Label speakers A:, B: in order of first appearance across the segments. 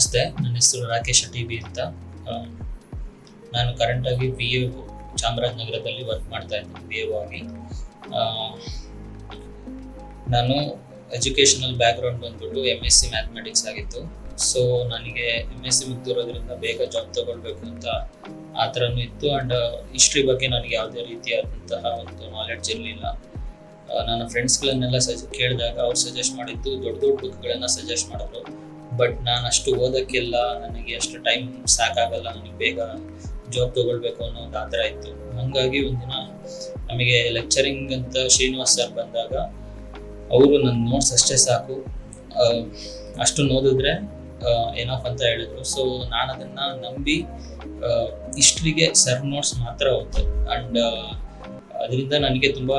A: ನಮಸ್ತೆ, ನನ್ನ ಹೆಸರು ರಾಕೇಶ್ ಟಿ.ಬಿ ಅಂತ. ನಾನು ಕರೆಂಟಾಗಿ BA ಚಾಮರಾಜನಗರದಲ್ಲಿ ವರ್ಕ್ ಮಾಡ್ತಾ ಇದ್ದೀನಿ BA ಆಗಿ. ನಾನು ಎಜುಕೇಷನಲ್ ಬ್ಯಾಕ್ಗ್ರೌಂಡ್ ಬಂದ್ಬಿಟ್ಟು MSc ಮ್ಯಾಥಮೆಟಿಕ್ಸ್ ಆಗಿತ್ತು. ಸೊ ನನಗೆ MSc ಮುಗ್ದಿರೋದ್ರಿಂದ ಬೇಗ ಜಾಬ್ ತಗೊಳ್ಬೇಕು ಅಂತ ಆ ಥರನೂ ಇತ್ತು. ಆ್ಯಂಡ್ ಹಿಸ್ಟ್ರಿ ಬಗ್ಗೆ ನನಗೆ ಯಾವುದೇ ರೀತಿಯಾದಂತಹ ಒಂದು ನಾಲೆಡ್ಜ್ ಇರಲಿಲ್ಲ. ನನ್ನ ಫ್ರೆಂಡ್ಸ್ಗಳನ್ನೆಲ್ಲ ಕೇಳಿದಾಗ ಅವ್ರು ಸಜೆಸ್ಟ್ ಮಾಡಿದ್ದು ದೊಡ್ಡ ದೊಡ್ಡ ಬುಕ್ಗಳನ್ನು ಸಜೆಸ್ಟ್ ಮಾಡಿದ್ರು. ಬಟ್ ನಾನು ಅಷ್ಟು ಓದೋಕ್ಕೆಲ್ಲ, ನನಗೆ ಅಷ್ಟು ಟೈಮ್ ಸಾಕಾಗಲ್ಲ, ನನಗೆ ಬೇಗ ಜಾಬ್ ತೊಗೊಳ್ಬೇಕು ಅನ್ನೋ ಒಂದು ಆತರ ಇತ್ತು. ಹಾಗಾಗಿ ಒಂದಿನ ನಮಗೆ ಲೆಕ್ಚರಿಂಗ್ ಅಂತ ಶ್ರೀನಿವಾಸ್ ಸರ್ ಬಂದಾಗ ಅವರು ನನ್ನ ನೋಟ್ಸ್ ಅಷ್ಟೇ ಸಾಕು, ಅಷ್ಟು ಓದಿದ್ರೆ ಏನಫ್ ಅಂತ ಹೇಳಿದ್ರು. ಸೊ ನಾನು ಅದನ್ನು ನಂಬಿ ಹಿಸ್ಟ್ರಿಗೆ ಸರ್ ನೋಟ್ಸ್ ಮಾತ್ರ ಓದ್ತೆ. ಆ್ಯಂಡ್ ಅದರಿಂದ ನನಗೆ ತುಂಬ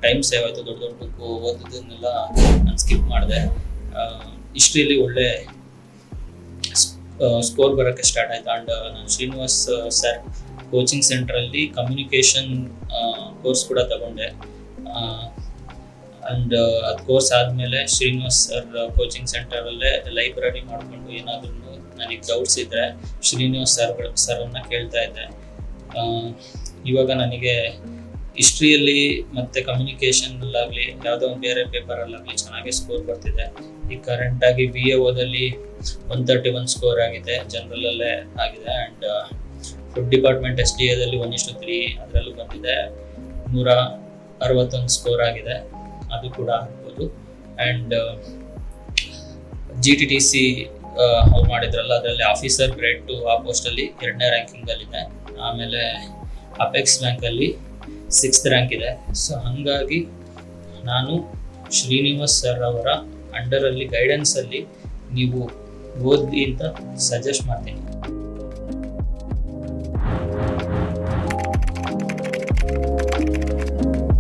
A: ಟೈಮ್ ಸೇವ್ ಆಯಿತು. ದೊಡ್ಡ ದೊಡ್ಡ ಬುಕ್ ಓದೋದನ್ನೆಲ್ಲ ನಾನು ಸ್ಕಿಪ್ ಮಾಡಿದೆ. ಹಿಸ್ಟ್ರಿಯಲ್ಲಿ ಒಳ್ಳೆ ಸ್ಕೋರ್ ಬರೋಕ್ಕೆ ಸ್ಟಾರ್ಟ್ ಆಯಿತು. ಆ್ಯಂಡ್ ನಾನು ಶ್ರೀನಿವಾಸ್ ಸರ್ ಕೋಚಿಂಗ್ ಸೆಂಟ್ರಲ್ಲಿ ಕಮ್ಯುನಿಕೇಷನ್ ಕೋರ್ಸ್ ಕೂಡ ತಗೊಂಡೆ. ಆ್ಯಂಡ್ ಅದು ಕೋರ್ಸ್ ಆದಮೇಲೆ ಶ್ರೀನಿವಾಸ್ ಸರ್ ಕೋಚಿಂಗ್ ಸೆಂಟರಲ್ಲೇ ಲೈಬ್ರರಿ ಮಾಡಿಕೊಂಡು ಏನಾದ್ರೂ ನನಗೆ ಡೌಟ್ಸ್ ಇದ್ದರೆ ಶ್ರೀನಿವಾಸ್ ಸರ್ರನ್ನು ಕೇಳ್ತಾ ಇದ್ದೆ. ಇವಾಗ ನನಗೆ ಹಿಸ್ಟ್ರಿಯಲ್ಲಿ ಮತ್ತು ಕಮ್ಯುನಿಕೇಷನಲ್ಲಾಗಲಿ ಯಾವುದೋ ಒಂದು ಬೇರೆ ಪೇಪರಲ್ಲಾಗಲಿ ಚೆನ್ನಾಗಿ ಸ್ಕೋರ್ ಬರ್ತಿದೆ. ಈಗ ಕರೆಂಟಾಗಿ BA 131 ಸ್ಕೋರ್ ಆಗಿದೆ, ಜನರಲಲ್ಲೇ ಆಗಿದೆ. ಆ್ಯಂಡ್ ಫುಡ್ ಡಿಪಾರ್ಟ್ಮೆಂಟ್ SDAದಲ್ಲಿ 1:3 ಅದರಲ್ಲೂ ಬಂದಿದೆ. 161 ಸ್ಕೋರ್ ಆಗಿದೆ, ಅದು ಕೂಡ ಆಗ್ಬೋದು. ಆ್ಯಂಡ್ GTTC ಅವ್ರು ಮಾಡಿದ್ರಲ್ಲ, ಅದರಲ್ಲಿ ಆಫೀಸರ್ ಗ್ರೇಡ್ 2 ಆ ಪೋಸ್ಟಲ್ಲಿ 2ನೇ ರ್ಯಾಂಕಿಂಗಲ್ಲಿದೆ. ಆಮೇಲೆ ಅಪೆಕ್ಸ್ ಬ್ಯಾಂಕಲ್ಲಿ 6th ರ್ಯಾಂಕ್ ಇದೆ. ಸೊ ಹಾಗಾಗಿ ನಾನು ಶ್ರೀನಿವಾಸ್ ಸರ್ ಅವರ ಅಂಡರಲ್ಲಿ ಗೈಡೆನ್ಸಲ್ಲಿ ನೀವು ಓದಿ ಅಂತ ಸಜೆಸ್ಟ್ ಮಾಡ್ತೀನಿ.